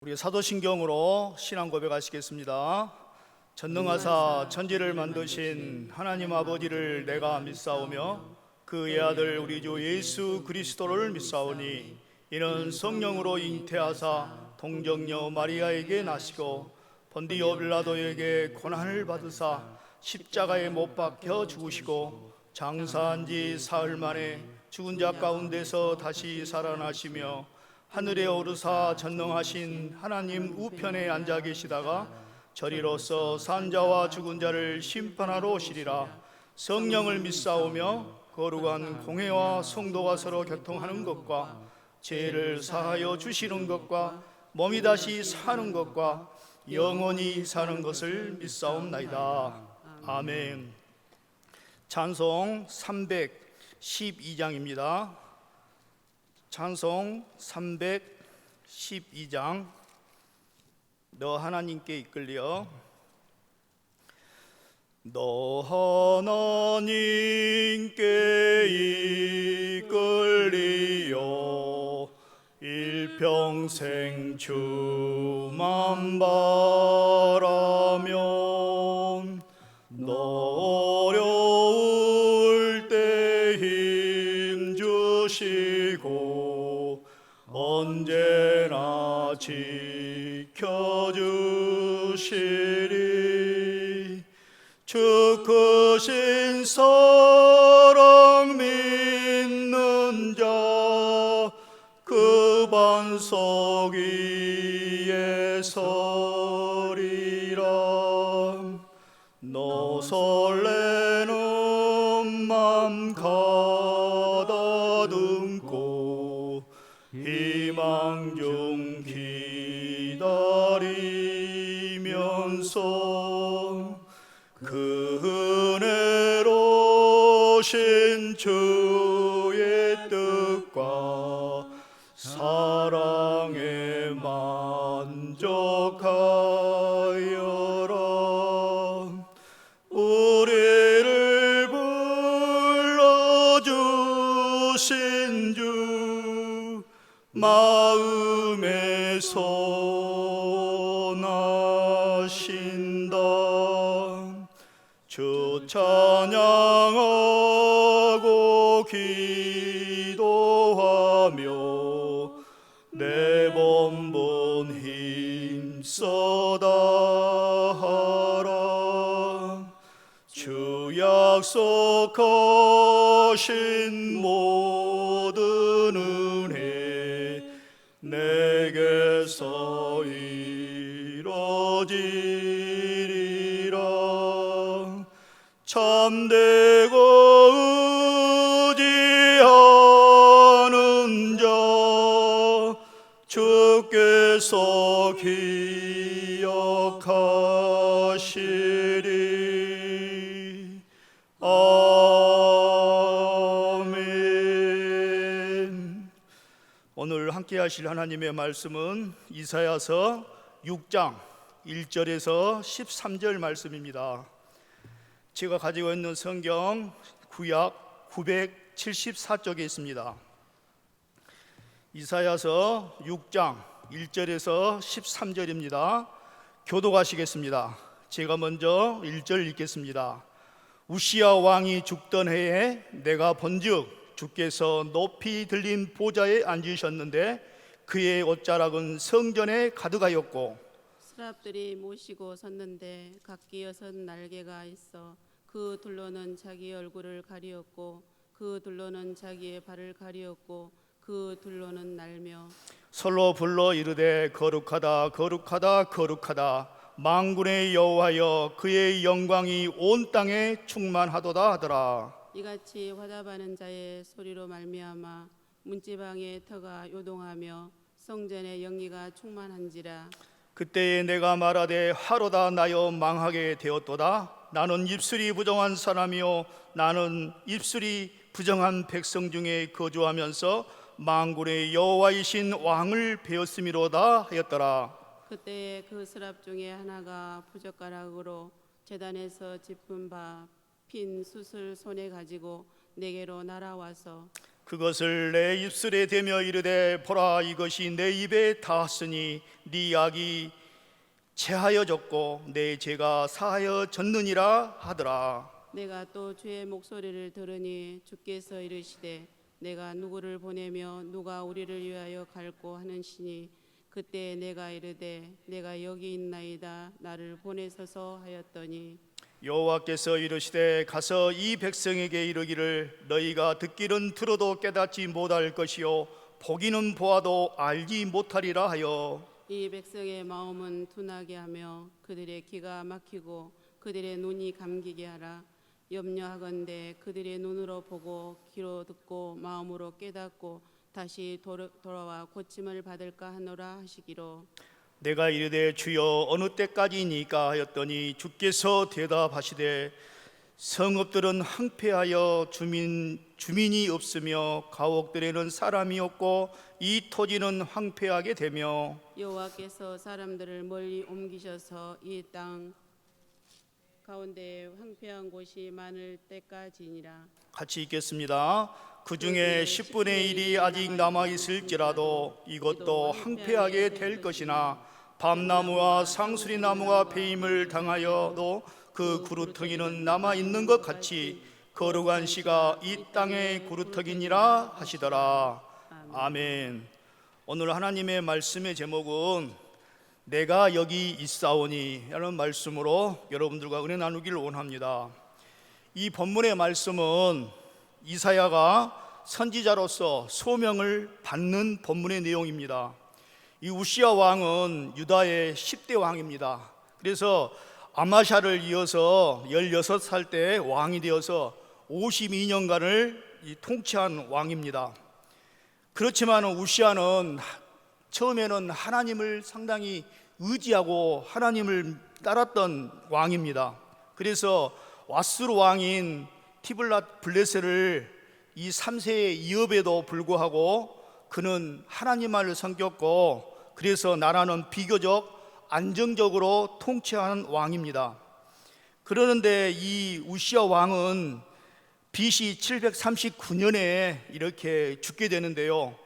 우리 사도신경으로 신앙 고백하시겠습니다. 전능하사 천지를 만드신 하나님 아버지를 내가 믿사오며 그의 아들 우리 주 예수 그리스도를 믿사오니 이는 성령으로 잉태하사 동정녀 마리아에게 나시고 본디오 빌라도에게 고난을 받으사 십자가에 못 박혀 죽으시고 장사한 지 사흘 만에 죽은 자 가운데서 다시 살아나시며 하늘에 오르사 전능하신 하나님 우편에 앉아 계시다가 저리로서 산자와 죽은 자를 심판하러 오시리라. 성령을 믿사오며 거룩한 공회와 성도가 서로 교통하는 것과 죄를 사하여 주시는 것과 몸이 다시 사는 것과 영원히 사는 것을 믿사옵나이다. 아멘. 찬송 312장입니다. 찬송 312장. 너 하나님께 이끌려. 너 하나님께 이끌리어 일평생 주만 바라면 너 어려울 때 힘 주시고 언제나 지켜주시리. 주 크신 사랑 믿는 자 그 반석 위에 서리라. 너 설레는 맘 가다듬고 희망 중 기다리면서 그 은혜로신 주의 뜻과 사랑에 만족하여라. 우리를 불러주신 주 마음에 선하신다. 주 찬양하고 기도하며 내 번번 힘써 다하라. 주 약속하신 모든 은혜 내게서 이뤄지리라. 참되고 의지하는 자 주께서 기억하시리. 아멘. 오늘 함께 하실 하나님의 말씀은 이사야서 6장 1절에서 13절 말씀입니다. 제가 가지고 있는 성경 구약 974쪽에 있습니다. 이사야서 6장 1절에서 13절입니다. 교독하시겠습니다. 제가 먼저 1절 읽겠습니다. 우시야 왕이 죽던 해에 내가 본즉 주께서 높이 들린 보좌에 앉으셨는데 그의 옷자락은 성전에 가득하였고 스랍들이 모시고 섰는데 각기 6 날개가 있어 그 둘로는 자기 얼굴을 가리었고 그 둘로는 자기의 발을 가리었고 그 둘로는 날며 솔로 불러 이르되 거룩하다 거룩하다 거룩하다 만군의 여호와여 그의 영광이 온 땅에 충만하도다 하더라. 이같이 화답하는 자의 소리로 말미암아 문지방의 터가 요동하며 성전의 영리가 충만한지라. 그때에 내가 말하되 하로다 나여 망하게 되었도다. 나는 입술이 부정한 사람이요 나는 입술이 부정한 백성 중에 거주하면서 만군의 여호와이신 왕을 배웠음이로다 하였더라. 그때에 그 스랍 중에 하나가 부젓가락으로 제단에서 짚은 바 핀 숯을 손에 가지고 내게로 날아와서 그것을 내 입술에 대며 이르되 보라 이것이 내 입에 닿았으니 네 악이 제하여졌고 내 죄가 사하여졌느니라 하더라. 내가 또 주의 목소리를 들으니 주께서 이르시되 내가 누구를 보내며 누가 우리를 위하여 갈고 하는시니 그때 내가 이르되 내가 여기 있나이다 나를 보내소서 하였더니 여호와께서 이르시되 가서 이 백성에게 이르기를 너희가 듣기는 들어도 깨닫지 못할 것이요 보기는 보아도 알지 못하리라 하여 이 백성의 마음은 둔하게 하며 그들의 귀가 막히고 그들의 눈이 감기게 하라. 염려하건대 그들의 눈으로 보고 귀로 듣고 마음으로 깨닫고 다시 돌아와 고침을 받을까 하노라 하시기로. 내가 이르되 주여 어느 때까지니까 하였더니 주께서 대답하시되 성읍들은 황폐하여 주민이 없으며 가옥들에는 사람이 없고 이 토지는 황폐하게 되며 여호와께서 사람들을 멀리 옮기셔서 이 땅 가운데 황폐한 곳이 많을 때까지니라. 같이 읽겠습니다. 그 중에 10분의 1이 아직 남아 있을지라도 이것도 황폐하게 될 것이나 밤나무와 상수리나무가 배임을 당하여도 그 구루터기는 남아 있는 것 같이 거룩한 씨가 이 땅의 구루터기니라 하시더라. 아멘. 오늘 하나님의 말씀의 제목은 내가 여기 있사오니 라는 말씀으로 여러분들과 은혜 나누기를 원합니다. 이 본문의 말씀은 이사야가 선지자로서 소명을 받는 본문의 내용입니다. 이 우시야 왕은 유다의 10대 왕입니다. 그래서 아마샤를 이어서 16살 때 왕이 되어서 52년간을 통치한 왕입니다. 그렇지만 우시야는 처음에는 하나님을 상당히 의지하고 하나님을 따랐던 왕입니다. 그래서 왓수르 왕인 티블랏 블레셋을 이 3세의 이업에도 불구하고 그는 하나님만을 섬겼고 그래서 나라는 비교적 안정적으로 통치하는 왕입니다. 그러는데 이 우시야 왕은 BC 739년에 이렇게 죽게 되는데요.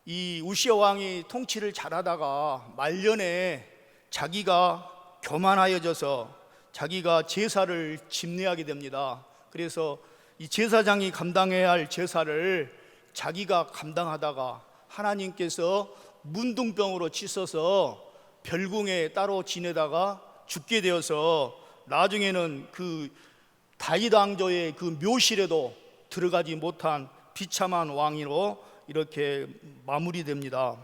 이 우시야 왕이 통치를 잘하다가 말년에 자기가 교만하여져서 자기가 제사를 집례하게 됩니다. 그래서 이 제사장이 감당해야 할 제사를 자기가 감당하다가 하나님께서 문둥병으로 치셔서 별궁에 따로 지내다가 죽게 되어서 나중에는 그 다윗 왕조의 그 묘실에도 들어가지 못한 비참한 왕으로 이렇게 마무리됩니다.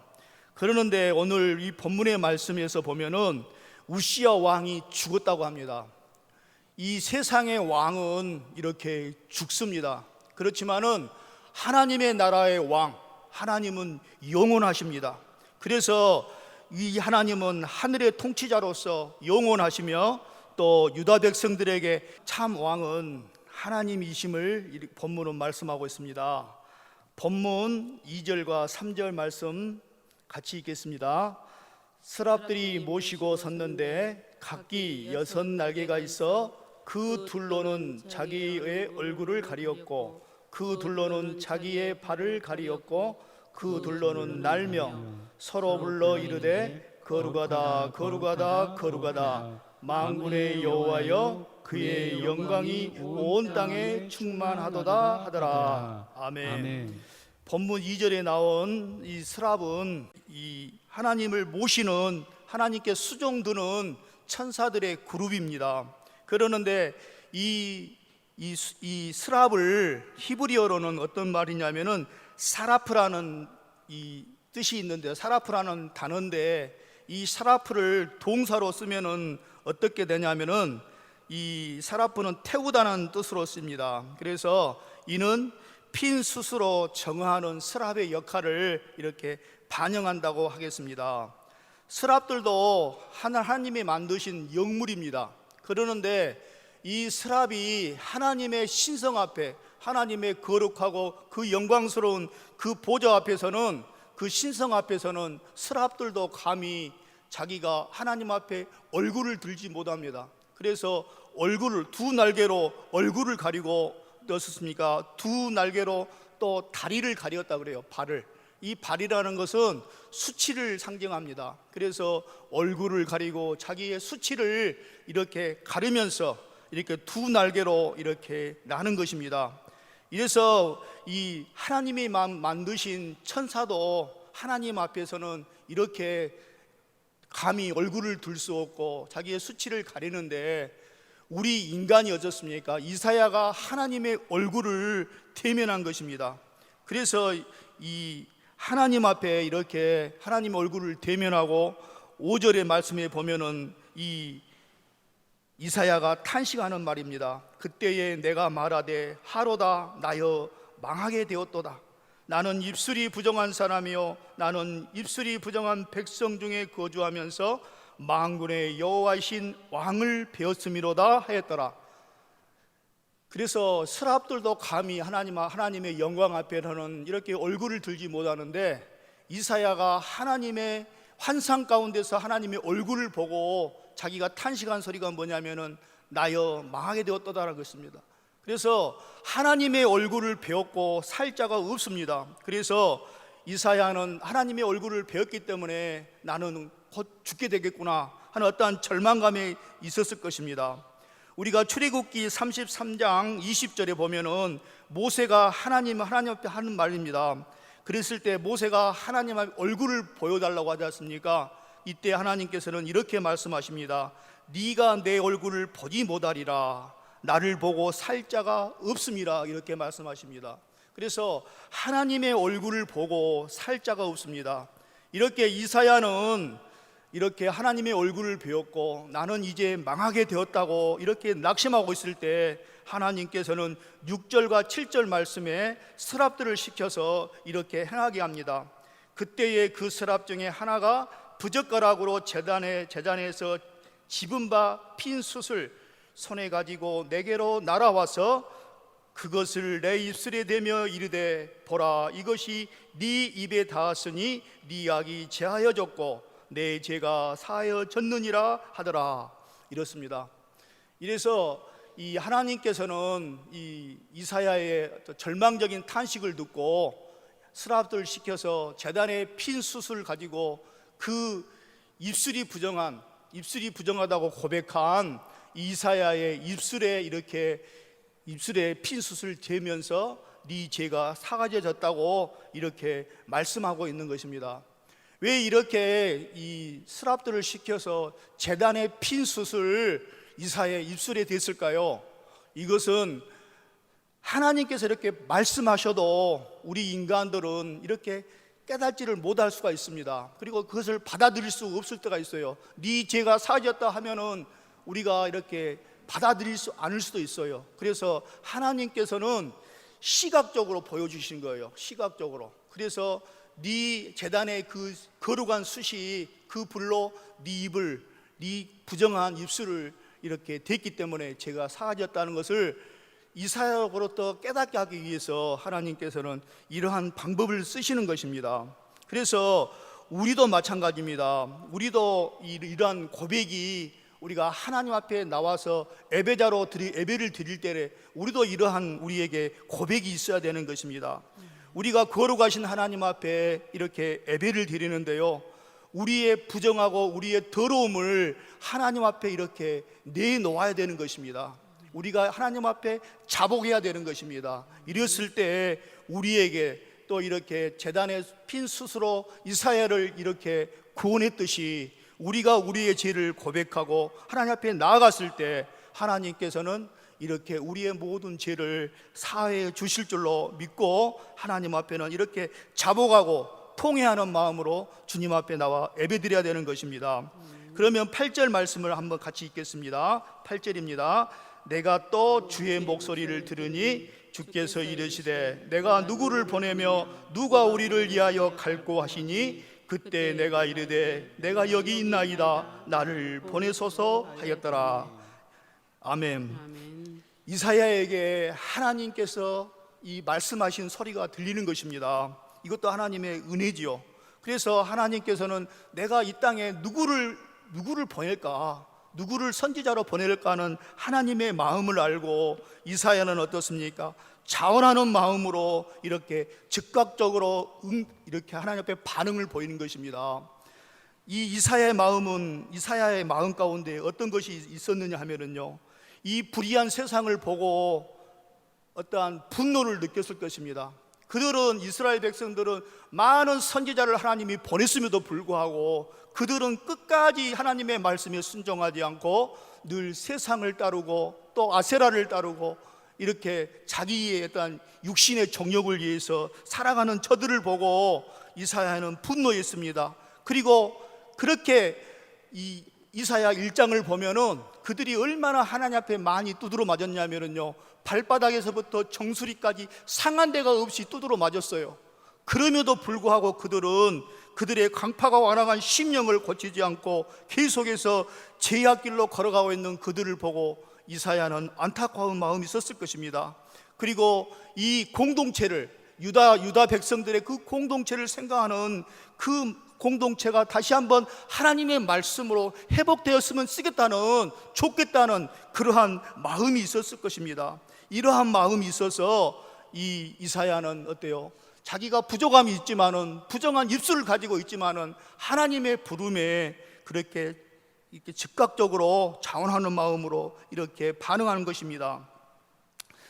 그러는데 오늘 이 본문의 말씀에서 보면은 우시야 왕이 죽었다고 합니다. 이 세상의 왕은 이렇게 죽습니다. 그렇지만은 하나님의 나라의 왕, 하나님은 영원하십니다. 그래서 이 하나님은 하늘의 통치자로서 영원하시며 또 유다 백성들에게 참 왕은 하나님이심을 본문은 말씀하고 있습니다. 본문 2절과 3절 말씀 같이 읽겠습니다. 스랍들이 모시고 섰는데 각기 6날개가 있어 그 둘로는 자기의 얼굴을 가리었고 그 둘로는 자기의 발을 가리었고 그 둘로는 날며 서로 불러 이르되 거룩하다 거룩하다 거룩하다 만군의 여호와여 그의 영광이 온 땅에 충만하도다 하더라. 아멘. 본문 2절에 나온 이 스랍은 이 하나님을 모시는 하나님께 수종드는 천사들의 그룹입니다. 그러는데 이 스랍을 히브리어로는 어떤 말이냐면은 사라프라는 이 뜻이 있는데 사라프라는 단어인데 이 사라프를 동사로 쓰면은 어떻게 되냐면은 이 사라프는 태우다는 뜻으로 씁니다. 그래서 이는 핀 숯으로 정화하는 스랍의 역할을 이렇게 반영한다고 하겠습니다. 스랍들도 하나님이 만드신 영물입니다. 그러는데 이 스랍이 하나님의 신성 앞에 하나님의 거룩하고 그 영광스러운 그 보좌 앞에서는 그 신성 앞에서는 스랍들도 감히 자기가 하나님 앞에 얼굴을 들지 못합니다. 그래서 얼굴을 두 날개로 얼굴을 가리고 어떻습니까? 두 날개로 또 다리를 가렸다 그래요. 발을. 이 발이라는 것은 수치를 상징합니다. 그래서 얼굴을 가리고 자기의 수치를 이렇게 가르면서 이렇게 두 날개로 이렇게 나는 것입니다. 이래서 이 하나님이 만드신 천사도 하나님 앞에서는 이렇게 감히 얼굴을 들 수 없고 자기의 수치를 가리는데, 우리 인간이 어떻습니까? 이사야가 하나님의 얼굴을 대면한 것입니다. 그래서 이 하나님 앞에 이렇게 하나님 얼굴을 대면하고 5절의 말씀에 보면은 이 이사야가 탄식하는 말입니다. 그때에 내가 말하되 하로다 나여 망하게 되었도다. 나는 입술이 부정한 사람이요 나는 입술이 부정한 백성 중에 거주하면서 만군의 여호와이신 왕을 배웠음이로다 하였더라. 그래서 스랍들도 감히 하나님의 영광 앞에서는 이렇게 얼굴을 들지 못하는데, 이사야가 하나님의 환상 가운데서 하나님의 얼굴을 보고 자기가 탄식한 소리가 뭐냐면은 나여 망하게 되었도다라고 했습니다. 그래서 하나님의 얼굴을 배웠고 살 자가 없습니다. 그래서 이사야는 하나님의 얼굴을 배웠기 때문에 나는 곧 죽게 되겠구나 하는 어떠한 절망감이 있었을 것입니다. 우리가 출애굽기 33장 20절에 보면은 모세가 하나님 앞에 하는 말입니다. 그랬을 때 모세가 하나님 앞에 얼굴을 보여달라고 하지 않습니까? 이때 하나님께서는 이렇게 말씀하십니다. 네가 내 얼굴을 보지 못하리라. 나를 보고 살 자가 없음이라. 이렇게 말씀하십니다. 그래서 하나님의 얼굴을 보고 살 자가 없습니다. 이렇게 이사야는 이렇게 하나님의 얼굴을 배웠고 나는 이제 망하게 되었다고 이렇게 낙심하고 있을 때, 하나님께서는 6절과 7절 말씀에 스랍들을 시켜서 이렇게 행하게 합니다. 그때에 그 스랍 중에 하나가 부젓가락으로 제단에서 집은 바 핀 숯을 손에 가지고 내게로 날아와서 그것을 내 입술에 대며 이르되 보라 이것이 네 입에 닿았으니 네 악이 제하여졌고 내 죄가 사하여졌느니라 하더라. 이렇습니다. 이래서 이 하나님께서는 이 이사야의 절망적인 탄식을 듣고 스랍들 시켜서 제단에 핀 숯을 가지고 그 입술이 부정하다고 고백한 이사야의 입술에 핀 숯을 재면서 네 죄가 사가져졌다고 이렇게 말씀하고 있는 것입니다. 왜 이렇게 이 스랍들을 시켜서 제단에 핀 숯을 이사야의 입술에 댔을까요? 이것은 하나님께서 이렇게 말씀하셔도 우리 인간들은 이렇게 깨닫지를 못할 수가 있습니다. 그리고 그것을 받아들일 수 없을 때가 있어요. 네 죄가 사하졌다 하면은 우리가 이렇게 받아들일 수 않을 수도 있어요. 그래서 하나님께서는 시각적으로 보여주신 거예요. 시각적으로. 그래서 네 제단의 그 거룩한 숯이 그 불로 네 부정한 입술을 이렇게 댔기 때문에 죄가 사하졌다는 것을 이사야로부터 깨닫게 하기 위해서 하나님께서는 이러한 방법을 쓰시는 것입니다. 그래서 우리도 마찬가지입니다. 우리도 이러한 고백이 우리가 하나님 앞에 나와서 예배를 드릴 때 우리도 이러한 우리에게 고백이 있어야 되는 것입니다. 우리가 거룩하신 하나님 앞에 이렇게 예배를 드리는데요, 우리의 부정하고 우리의 더러움을 하나님 앞에 이렇게 내놓아야 되는 것입니다. 우리가 하나님 앞에 자복해야 되는 것입니다. 이랬을 때 우리에게 또 이렇게 제단에 핀 숯으로 이사야를 이렇게 구원했듯이 우리가 우리의 죄를 고백하고 하나님 앞에 나아갔을 때 하나님께서는 이렇게 우리의 모든 죄를 사해 주실 줄로 믿고 하나님 앞에는 이렇게 자복하고 통회하는 마음으로 주님 앞에 나와 예배드려야 되는 것입니다. 그러면 8절 말씀을 한번 같이 읽겠습니다. 8절입니다. 내가 또 주의 목소리를 들으니 주께서 이르시되 내가 누구를 보내며 누가 우리를 위하여 갈고 하시니 그때 내가 이르되 내가 여기 있나이다 나를 보내소서 하였더라. 아멘. 이사야에게 하나님께서 이 말씀하신 소리가 들리는 것입니다. 이것도 하나님의 은혜지요. 그래서 하나님께서는 내가 이 땅에 누구를 보낼까, 누구를 선지자로 보낼까 하는 하나님의 마음을 알고 이사야는 어떻습니까? 자원하는 마음으로 이렇게 즉각적으로 이렇게 하나님 앞에 반응을 보이는 것입니다. 이 이사야의 마음 가운데 어떤 것이 있었느냐 하면은요, 이 불의한 세상을 보고 어떠한 분노를 느꼈을 것입니다. 그들은, 이스라엘 백성들은 많은 선지자를 하나님이 보냈음에도 불구하고 그들은 끝까지 하나님의 말씀에 순종하지 않고 늘 세상을 따르고 또 아세라를 따르고 이렇게 자기의 어떤 육신의 정욕을 위해서 살아가는 저들을 보고 이사야는 분노했습니다. 그리고 그렇게 이 이사야 1장을 보면은 그들이 얼마나 하나님 앞에 많이 두드러 맞았냐면은요, 발바닥에서부터 정수리까지 상한 데가 없이 두드러 맞았어요. 그럼에도 불구하고 그들은 그들의 강파가 완악한 심령을 고치지 않고 계속해서 죄악길로 걸어가고 있는 그들을 보고 이사야는 안타까운 마음이 있었을 것입니다. 그리고 이 공동체를, 유다 백성들의 그 공동체를 생각하는 그 공동체가 다시 한번 하나님의 말씀으로 회복되었으면 좋겠다는 그러한 마음이 있었을 것입니다. 이러한 마음이 있어서 이 이사야는 어때요? 자기가 부족함이 있지만은, 부정한 입술을 가지고 있지만은 하나님의 부름에 그렇게 이렇게 즉각적으로 자원하는 마음으로 이렇게 반응하는 것입니다.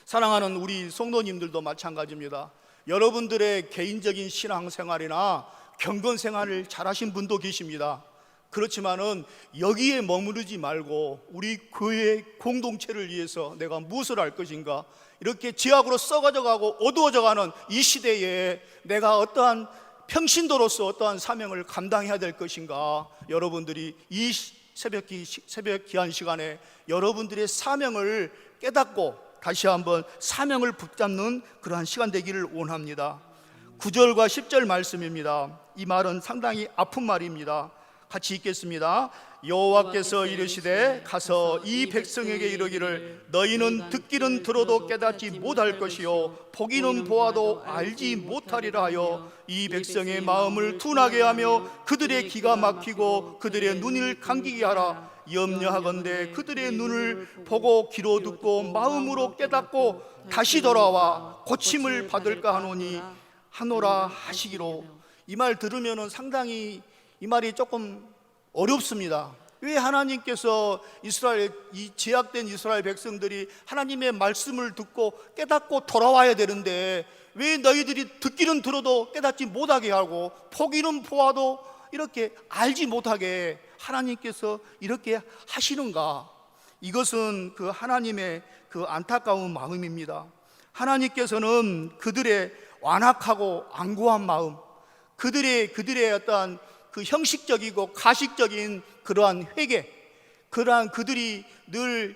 사랑하는 우리 성도님들도 마찬가지입니다. 여러분들의 개인적인 신앙생활이나 경건생활을 잘하신 분도 계십니다. 그렇지만은 여기에 머무르지 말고 우리 교회 공동체를 위해서 내가 무엇을 할 것인가, 이렇게 죄악으로 썩어져 가고 어두워져 가는 이 시대에 내가 어떠한 평신도로서 어떠한 사명을 감당해야 될 것인가, 여러분들이 이 새벽 귀한 시간에 여러분들의 사명을 깨닫고 다시 한번 사명을 붙잡는 그러한 시간 되기를 원합니다. 9절과 10절 말씀입니다. 이 말은 상당히 아픈 말입니다. 같이 읽겠습니다. 여호와께서 이르시되 가서 이 백성에게 이르기를 너희는 듣기는 들어도 깨닫지 못할 것이요 보기는 보아도 알지 못하리라 하여 이 백성의 마음을 둔하게 하며 그들의 기가 막히고 그들의 눈을 감기게 하라. 염려하건대 그들의 눈을 보고 귀로 듣고 마음으로 깨닫고 다시 돌아와 고침을 받을까 하노라 하시기로. 이 말 들으면 상당히 이 말이 조금 어렵습니다. 왜 하나님께서 이 제약된 이스라엘 백성들이 하나님의 말씀을 듣고 깨닫고 돌아와야 되는데 왜 너희들이 듣기는 들어도 깨닫지 못하게 하고 보기는 보아도 이렇게 알지 못하게 하나님께서 이렇게 하시는가? 이것은 그 하나님의 그 안타까운 마음입니다. 하나님께서는 그들의 완악하고 안고한 마음, 그들의 어떤 그 형식적이고 가식적인 그러한 회개, 그러한 그들이 늘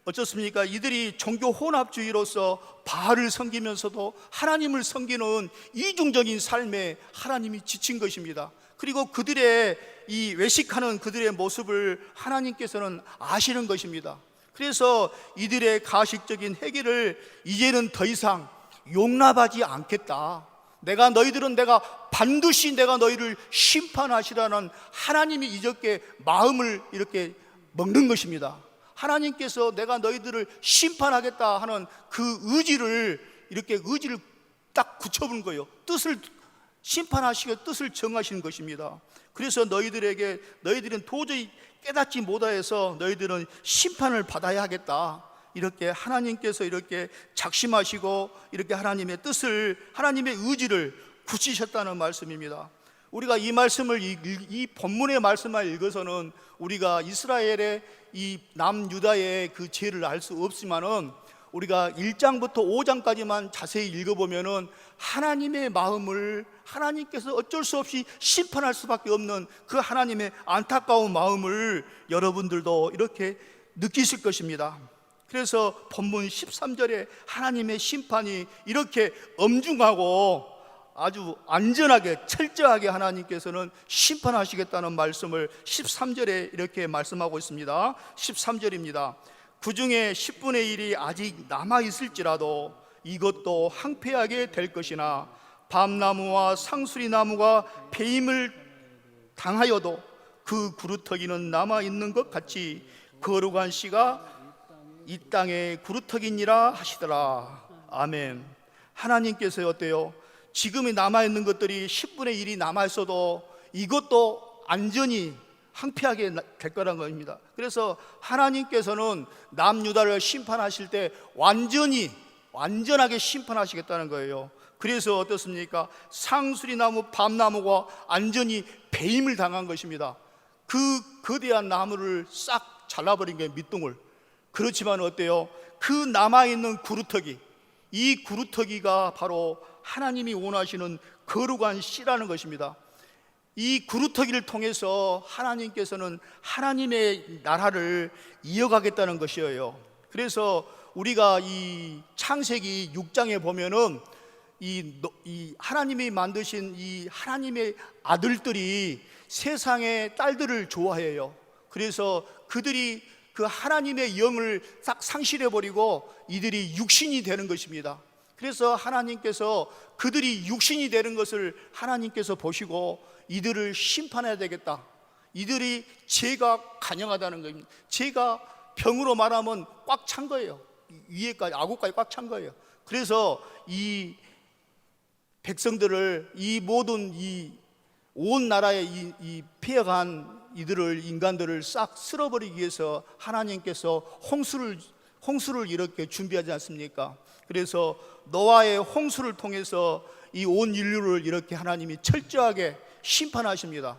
어쩌습니까? 이들이 종교 혼합주의로서 바알을 섬기면서도 하나님을 섬기는 이중적인 삶에 하나님이 지친 것입니다. 그리고 그들의 이 외식하는 그들의 모습을 하나님께서는 아시는 것입니다. 그래서 이들의 가식적인 회개를 이제는 더 이상 용납하지 않겠다. 내가 반드시 너희를 심판하시라는 하나님이 이렇게 마음을 이렇게 먹는 것입니다. 하나님께서 내가 너희들을 심판하겠다 하는 그 의지를 딱 굳혀본 거예요. 심판하시고 뜻을 정하시는 것입니다. 그래서 너희들은 도저히 깨닫지 못하여서 너희들은 심판을 받아야 하겠다. 이렇게 하나님께서 이렇게 작심하시고 이렇게 하나님의 뜻을, 하나님의 의지를 굳히셨다는 말씀입니다. 우리가 이 말씀을 이 본문의 말씀만 읽어서는 우리가 이스라엘의 이 남유다의 그 죄를 알 수 없지만은 우리가 1장부터 5장까지만 자세히 읽어보면은 하나님의 마음을 하나님께서 어쩔 수 없이 심판할 수밖에 없는 그 하나님의 안타까운 마음을 여러분들도 이렇게 느끼실 것입니다. 그래서 본문 13절에 하나님의 심판이 이렇게 엄중하고 아주 안전하게 철저하게 하나님께서는 심판하시겠다는 말씀을 13절에 이렇게 말씀하고 있습니다. 13절입니다. 그 중에 10분의 1이 아직 남아있을지라도 이것도 황폐하게 될 것이나 밤나무와 상수리나무가 배임을 당하여도 그 구루터기는 남아있는 것 같이 거룩한 씨가 이 땅에 구루터기니라 하시더라. 아멘. 하나님께서 어때요? 지금이 남아있는 것들이 10분의 1이 남아있어도 이것도 안전히 항폐하게 될 거란 겁니다. 그래서 하나님께서는 남유다를 심판하실 때 완전하게 심판하시겠다는 거예요. 그래서 어떻습니까? 상수리나무, 밤나무가 완전히 배임을 당한 것입니다. 그 거대한 나무를 싹 잘라버린 거예요, 밑둥을. 그렇지만 어때요? 그 남아있는 구루터기, 이 구루터기가 바로 하나님이 원하시는 거룩한 씨라는 것입니다. 이 구루터기를 통해서 하나님께서는 하나님의 나라를 이어가겠다는 것이에요. 그래서 우리가 이 창세기 6장에 보면은 이 하나님이 만드신 이 하나님의 아들들이 세상의 딸들을 좋아해요. 그래서 그들이 그 하나님의 영을 싹 상실해버리고 이들이 육신이 되는 것입니다. 그래서 하나님께서 그들이 육신이 되는 것을 하나님께서 보시고 이들을 심판해야 되겠다. 이들이 죄가 간영하다는 겁니다. 죄가 병으로 말하면 꽉 찬 거예요. 위에까지, 아구까지 꽉 찬 거예요. 그래서 이 백성들을, 이 모든 온 나라의 이 폐역한 인간들을 싹 쓸어버리기 위해서 하나님께서 홍수를 이렇게 준비하지 않습니까? 그래서 노아의 홍수를 통해서 이 온 인류를 이렇게 하나님이 철저하게 심판하십니다.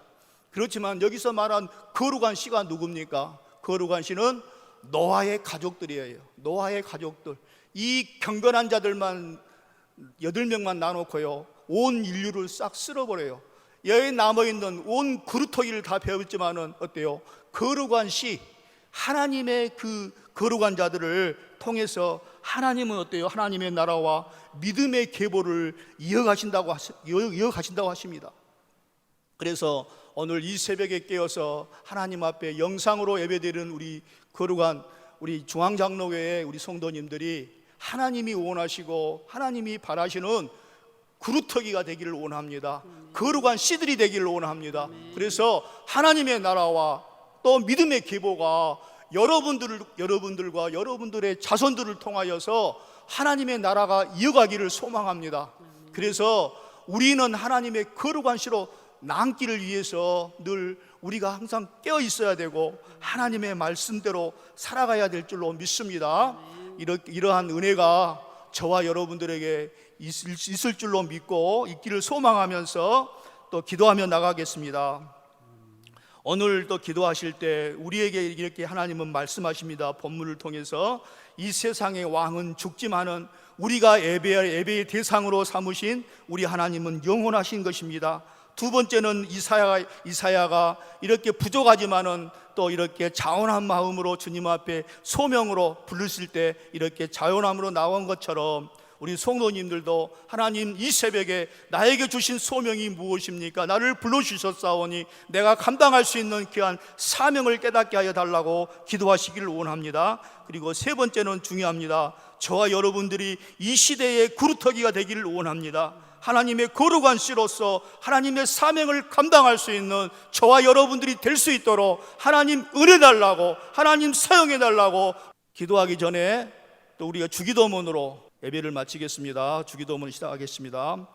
그렇지만 여기서 말한 거룩한 씨가 누굽니까? 거룩한 씨는 노아의 가족들이에요. 노아의 가족들. 이 경건한 자들만 8명만 나놓고요, 온 인류를 싹 쓸어버려요. 여기 남아있는 온 구루터기를 다 베었지만은 어때요? 거룩한 씨, 하나님의 그 거룩한 자들을 통해서 하나님은 어때요? 하나님의 나라와 믿음의 계보를 이어가신다고 하십니다. 그래서 오늘 이 새벽에 깨어서 하나님 앞에 영상으로 예배드리는 우리 거룩한 우리 중앙장로교회 우리 성도님들이 하나님이 원하시고 하나님이 바라시는 구루터기가 되기를 원합니다. 거룩한 씨들이 되기를 원합니다. 그래서 하나님의 나라와 또 믿음의 계보가 여러분들과 여러분들의 자손들을 통하여서 하나님의 나라가 이어가기를 소망합니다. 그래서 우리는 하나님의 거룩한 씨로 남기를 위해서 늘 우리가 항상 깨어 있어야 되고 하나님의 말씀대로 살아가야 될 줄로 믿습니다. 이러한 은혜가 저와 여러분들에게 있을 줄로 믿고 있기를 소망하면서 또 기도하며 나가겠습니다. 오늘 또 기도하실 때 우리에게 이렇게 하나님은 말씀하십니다. 본문을 통해서 이 세상의 왕은 죽지만은 우리가 예배의 대상으로 삼으신 우리 하나님은 영원하신 것입니다. 두 번째는 이사야가 이렇게 부족하지만은 또 이렇게 자원한 마음으로 주님 앞에 소명으로 부르실 때 이렇게 자원함으로 나온 것처럼 우리 성도님들도 하나님 이 새벽에 나에게 주신 소명이 무엇입니까? 나를 불러주셨사오니 내가 감당할 수 있는 귀한 사명을 깨닫게 하여 달라고 기도하시기를 원합니다. 그리고 세 번째는 중요합니다. 저와 여러분들이 이 시대의 구루터기가 되기를 원합니다. 하나님의 거룩한 씨로서 하나님의 사명을 감당할 수 있는 저와 여러분들이 될 수 있도록 하나님 은혜 달라고, 하나님 사용해 달라고 기도하기 전에 또 우리가 주기도문으로 예배를 마치겠습니다. 주기도문 시작하겠습니다.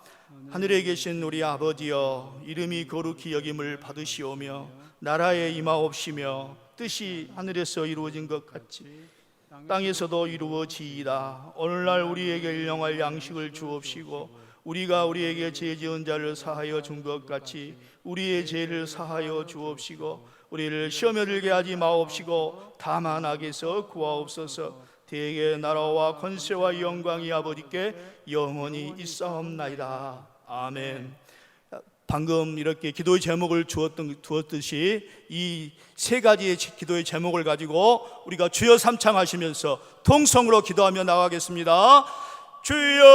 하늘에 계신 우리 아버지여, 이름이 거룩히 여김을 받으시오며 나라에 임하옵시며 뜻이 하늘에서 이루어진 것 같이 땅에서도 이루어지이다. 오늘날 우리에게 일용할 양식을 주옵시고 우리가 우리에게 죄 지은 자를 사하여 준 것 같이 우리의 죄를 사하여 주옵시고 우리를 시험에 들게 하지 마옵시고 다만 악에서 구하옵소서. 대개 나라와 권세와 영광이 아버지께 영원히 있사옵나이다. 아멘. 방금 이렇게 기도의 제목을 두었듯이 이 세 가지의 기도의 제목을 가지고 우리가 주여 삼창하시면서 통성으로 기도하며 나가겠습니다. 주여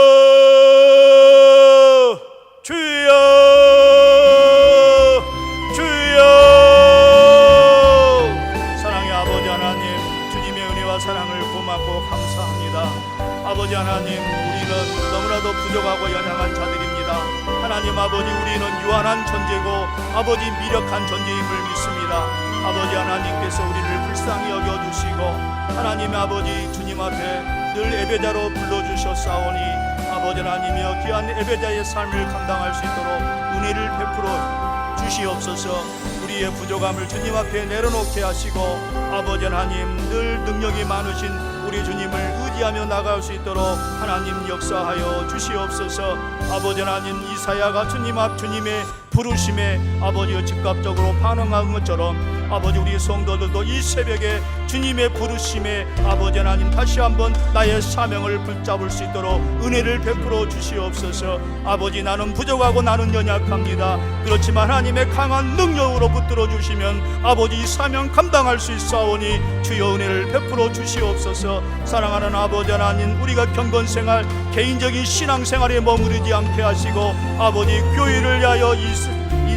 주여 주여. 사랑의 아버지 하나님, 주님의 은혜와 사랑을 고맙고 감사합니다. 아버지 하나님, 우리는 너무나도 부족하고 연약한 자들입니다. 하나님 아버지, 우리는 유한한 존재고 아버지 미력한 존재임을 믿습니다. 아버지 하나님께서 우리를 불쌍히 여겨주시고 하나님의 아버지 주님 앞에 늘 예배자로 불러주셨사오니 아버지 하나님이여 귀한 예배자의 삶을 감당할 수 있도록 은혜를 베풀어 주시옵소서. 우리의 부족함을 주님 앞에 내려놓게 하시고 아버지 하나님 늘 능력이 많으신 우리 주님을 의지하며 나갈 수 있도록 하나님 역사하여 주시옵소서. 아버지 하나님 이사야가 주님 앞 주님의 부르심에 아버지여 즉각적으로 반응한 것처럼 아버지 우리 성도들도 이 새벽에 주님의 부르심에 아버지 하나님 다시 한번 나의 사명을 붙잡을 수 있도록 은혜를 베풀어 주시옵소서. 아버지 나는 부족하고 나는 연약합니다. 그렇지만 하나님의 강한 능력으로 붙들어 주시면 아버지 이 사명 감당할 수 있사오니 주여 은혜를 베풀어 주시옵소서. 사랑하는 아버지 하나님 우리가 경건생활 개인적인 신앙생활에 머무르지 않게 하시고 아버지 교회를 위하여 이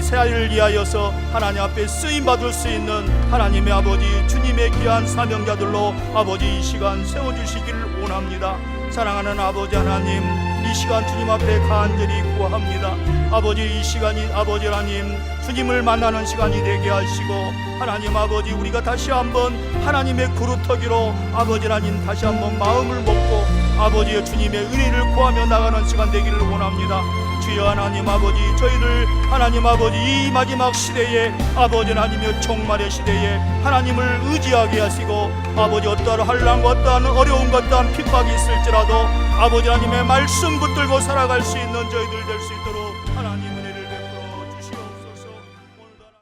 새해를 위하여서 하나님 앞에 쓰임받을 수 있는 하나님의 아버지 주님의 귀한 사명자들로 아버지 이 시간 세워주시기를 원합니다. 사랑하는 아버지 하나님 이 시간 주님 앞에 간절히 구합니다. 아버지 이 시간이 아버지 하나님 주님을 만나는 시간이 되게 하시고 하나님 아버지 우리가 다시 한번 하나님의 그루터기로 아버지 하나님 다시 한번 마음을 먹고 아버지의 주님의 은혜를 구하며 나가는 시간 되기를 원합니다. 주여 하나님 아버지 저희들 하나님 아버지 이 마지막 시대에 아버지 하나님의 종말의 시대에 하나님을 의지하게 하시고 아버지 어떠한 환난과 어떠한 어려움과 어떠한 핍박이 있을지라도 아버지 하나님의 말씀 붙들고 살아갈 수 있는 저희들 될 수 있도록 하나님